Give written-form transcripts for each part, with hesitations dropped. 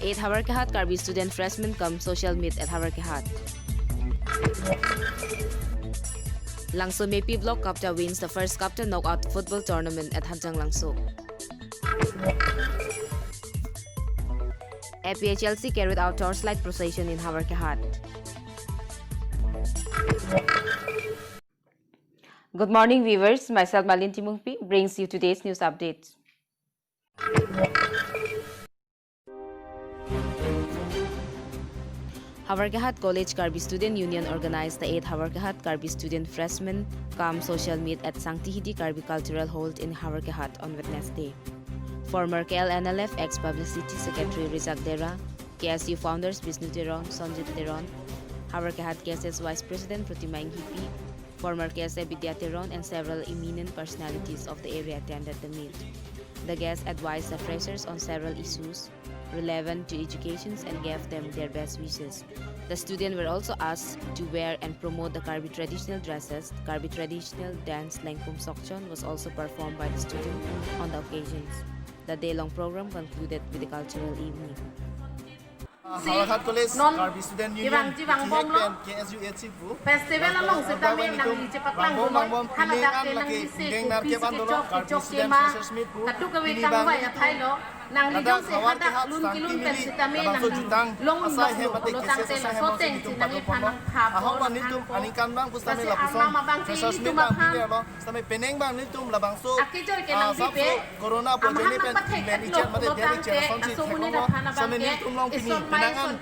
8 havarkehat Karbi student freshmen come social meet at havarkehat. Langsomepi Block KAPTA wins the first KAPTA knockout football tournament at Hanjanglangso. APHLC carried out torchlight procession in havarkehat. Good morning, viewers. Myself, Malin Timungpi, brings you today's news updates. Havarkehat College Karbi Student Union organized the 8th Havarkehat Karbi Student Freshmen Come Social Meet at Sangtimili Karbi Cultural Hall in Havarkehat on Wednesday. Former KLNLF ex-Publicity Secretary Rizak Dera, KSU founders Bisnu Teron, Sonjit Teron, Havarkehat KSS Vice President Protimaing Hipi, former KSA Vidya Teron, and several eminent personalities of the area attended the meet. The guests advised the freshers on several issues relevant to education and gave them their best wishes. The students were also asked to wear and promote the Karbi traditional dresses. Karbi traditional dance Langsomepi was also performed by the students on the occasions. The day-long program concluded with the cultural evening. Havarkehat College Karbi Student Union KSU Festival along September nang cepat lang hanadak nang isi Karbi Student Freshers Meet katukawi kang bay athai lo nang lidong se hadak lun kilun pen sitame nang long asai he mate kese sa soteng sinang iphanang phap ahong nitum anikam bang pustame lapuson Freshers Meet bang pile lo stame peneng bang nitum labang so akijor ke nang bipe corona project pen manager mate derek chen sonsi stame nitum long pini penangan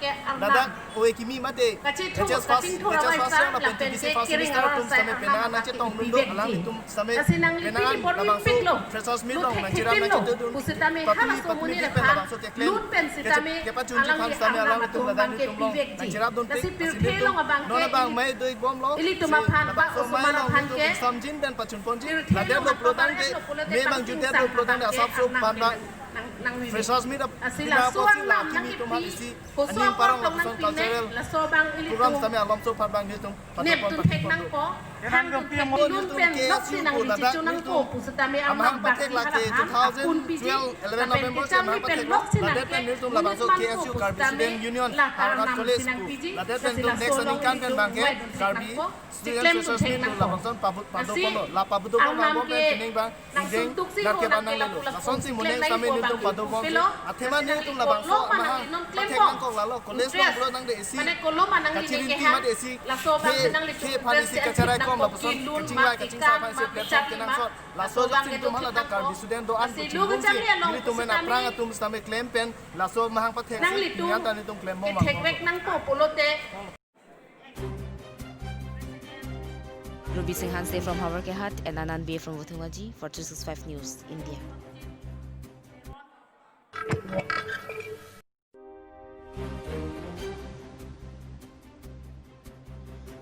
dadak oe kimi mate just fast la pentisi fast minister tum stame penangan nache tong lundo alang nitum stame penangan labang so Freshers Meet long nachiram nache tudun pustame Muni lepas lun pen sitame alang stame alang itu ladan itu long nachiram dun pik silim nona bang mai doi bom lo ili tuma phan pa osmana phan ke samjin dan pachun ponji ladan lo plotang ke me bang juter lo plotang da sab so pan bang Freshers Meet asila suang nam nang isi aning parang lapuson cultural program stame alam so pan bang nitum neptun tek nang ko hang lun pen nok sinang dicu nang ko pustame amang patek laki 2012 11 November samang patek ladet pen nitum labang so KSU Karbi Student Union Havarkehat College ladet pen tum next aning kan pen bang ke Karbi Student Freshers Meet labang son pabut padokono la pabudokono bang pen pining bang ding dar ke banang lelo lason si muneng stame nitum padokon athema nitum labang so mahang patek nang ko lalo college bang bro nang de isi kacirin ti mat isi ke panisi kacarai kom lapuson kacing sa pan se platform kenang so la so jing tum hala da Karbi student do an kucing kunci ini tum men aprang tum stame claim pen la so mahang patek nyata nitum claim mo mang Ruby Singh Hanse from Havarkehat and Anand B from Wuthumaji for 365 News, India.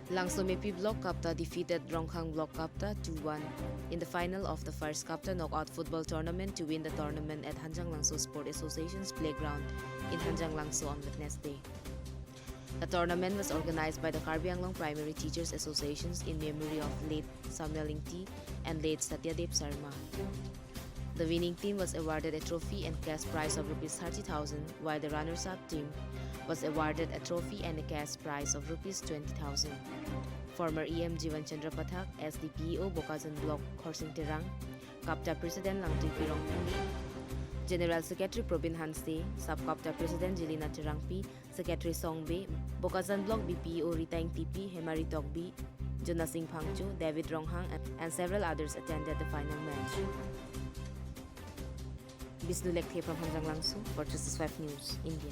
Langsomepi Block KAPTA defeated Rongkhang Block KAPTA 2-1 in the final of the first KAPTA knockout football tournament to win the tournament at Hanjanglangso Sport Association's playground in Hanjanglangso on Wednesday. The tournament was organized by the Karbi Anglong Primary Teachers Associations in memory of late Samyalingti and late Satyadev Sarma. The winning team was awarded a trophy and cash prize of Rs 30,000, while the runners-up team was awarded a trophy and a cash prize of Rs 20,000. Former EM Jivan Chandra Pathak, SDPEO Bokazan Block Khorsing Terang, KAPTA President Langsomepi Block General Secretary Probin Hanse, Sub-KAPTA President Jelina Terangpi, Secretary Songbe, Bokazan Block BPEO Ritang TP, Hemari Tokbi, Jona Singh Phangcho, David Ronghang, and several others attended the final match. Bisnu Lekhe from Hanjanglangso for 365 News, India.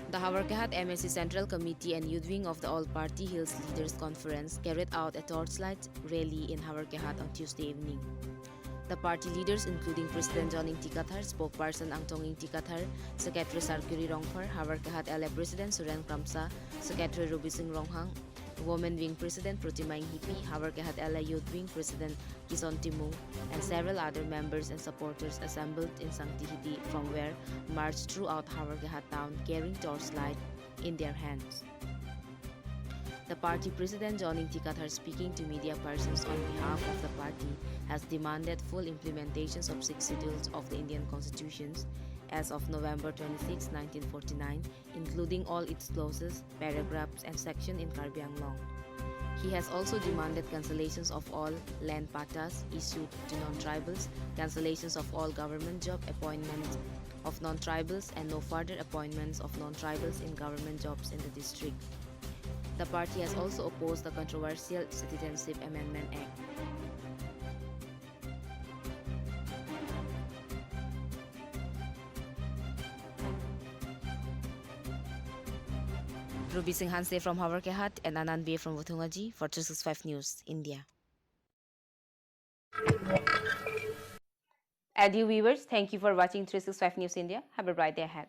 The Havarkehat MSC Central Committee and Youth Wing of the All-Party Hills Leaders Conference carried out a torchlight rally in Havarkehat on Tuesday evening. The party leaders, including President Joning Tikathar, Spokesperson Angtonging Tikathar, Secretary Sarkuri Rongphar, Havarkehat LA President Suren Kramsa, Secretary Ruby Singh Ronghang, Women Wing President Protimaing Hipi, Havarkehat LA Youth Wing President Kison Timung, and several other members and supporters assembled in Sangtimili from where marched throughout Havarkehat town carrying torchlight in their hands. The party president John Tikathar, speaking to media persons on behalf of the party, has demanded full implementations of 6 schedules of the Indian constitutions as of November 26, 1949, including all its clauses, paragraphs, and sections in Karbi Anglong. He has also demanded cancellations of all land patas issued to non-tribals, cancellations of all government job appointments of non-tribals, and no further appointments of non-tribals in government jobs in the district. The party has also opposed the controversial Citizenship Amendment Act. Ruby Singh Hanse from Havarkehat and Anand B from Vuthungaji for 365 News, India. Dear viewers, thank you for watching 365 News India. Have a bright day ahead.